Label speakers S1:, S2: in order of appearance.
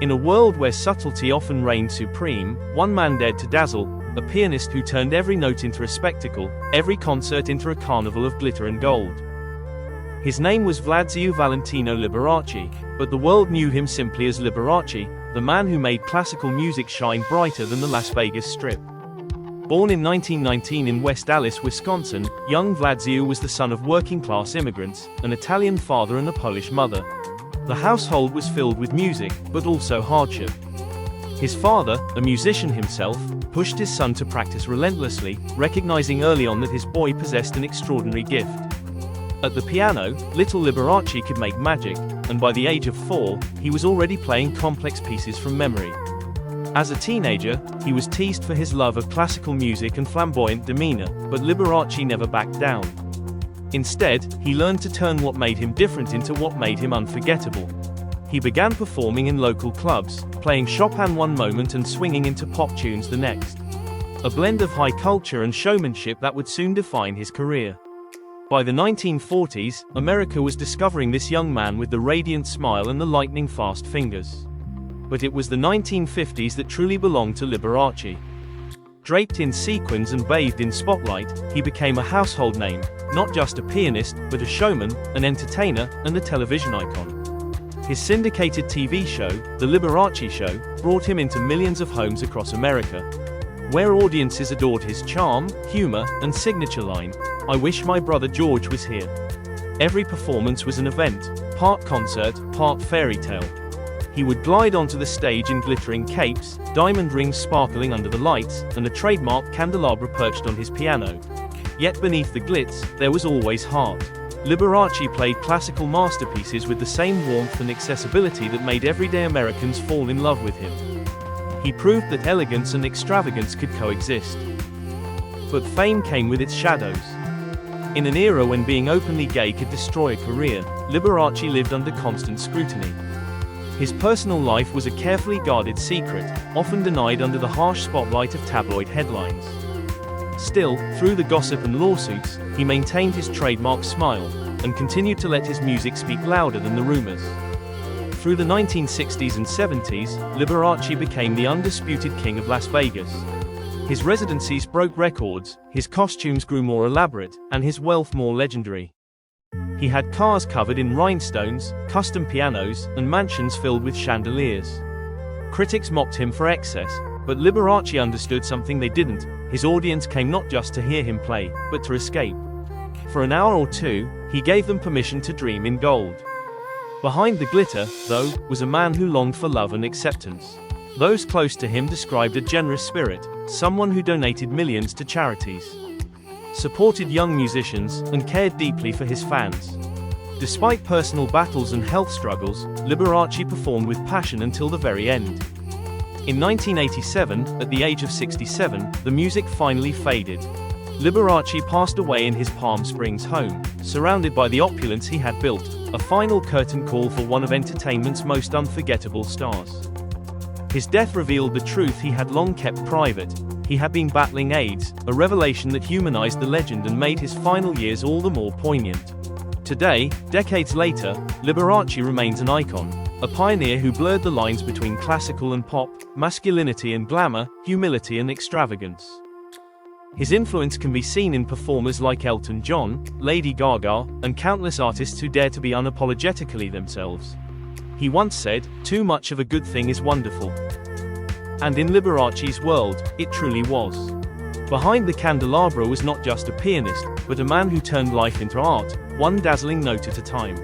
S1: In a world where subtlety often reigned supreme, one man dared to dazzle, a pianist who turned every note into a spectacle, every concert into a carnival of glitter and gold. His name was Vladzio Valentino Liberace, but the world knew him simply as Liberace, the man who made classical music shine brighter than the Las Vegas Strip. Born in 1919 in West Allis, Wisconsin, young Vladzio was the son of working-class immigrants, an Italian father and a Polish mother. The household was filled with music, but also hardship. His father, a musician himself, pushed his son to practice relentlessly, recognizing early on that his boy possessed an extraordinary gift. At the piano, little Liberace could make magic, and by the age of 4, he was already playing complex pieces from memory. As a teenager, he was teased for his love of classical music and flamboyant demeanor, but Liberace never backed down. Instead, he learned to turn what made him different into what made him unforgettable. He began performing in local clubs, playing Chopin one moment and swinging into pop tunes the next. A blend of high culture and showmanship that would soon define his career. By the 1940s, America was discovering this young man with the radiant smile and the lightning-fast fingers. But it was the 1950s that truly belonged to Liberace. Draped in sequins and bathed in spotlight, he became a household name, not just a pianist, but a showman, an entertainer, and a television icon. His syndicated TV show, The Liberace Show, brought him into millions of homes across America, where audiences adored his charm, humor, and signature line, "I wish my brother George was here." Every performance was an event, part concert, part fairy tale. He would glide onto the stage in glittering capes, diamond rings sparkling under the lights, and a trademark candelabra perched on his piano. Yet beneath the glitz, there was always heart. Liberace played classical masterpieces with the same warmth and accessibility that made everyday Americans fall in love with him. He proved that elegance and extravagance could coexist. But fame came with its shadows. In an era when being openly gay could destroy a career, Liberace lived under constant scrutiny. His personal life was a carefully guarded secret, often denied under the harsh spotlight of tabloid headlines. Still, through the gossip and lawsuits, he maintained his trademark smile, and continued to let his music speak louder than the rumors. Through the 1960s and 70s, Liberace became the undisputed king of Las Vegas. His residencies broke records, his costumes grew more elaborate, and his wealth more legendary. He had cars covered in rhinestones, custom pianos, and mansions filled with chandeliers. Critics mocked him for excess, but Liberace understood something they didn't: his audience came not just to hear him play, but to escape. For an hour or two, he gave them permission to dream in gold. Behind the glitter, though, was a man who longed for love and acceptance. Those close to him described a generous spirit, someone who donated millions to charities, supported young musicians, and cared deeply for his fans. Despite personal battles and health struggles, Liberace performed with passion until the very end. In 1987, at the age of 67, the music finally faded. Liberace passed away in his Palm Springs home, surrounded by the opulence he had built, a final curtain call for one of entertainment's most unforgettable stars. His death revealed the truth he had long kept private: he had been battling AIDS, a revelation that humanized the legend and made his final years all the more poignant. Today, decades later, Liberace remains an icon, a pioneer who blurred the lines between classical and pop, masculinity and glamour, humility and extravagance. His influence can be seen in performers like Elton John, Lady Gaga, and countless artists who dare to be unapologetically themselves. He once said, "Too much of a good thing is wonderful." And in Liberace's world, it truly was. Behind the candelabra was not just a pianist, but a man who turned life into art, one dazzling note at a time.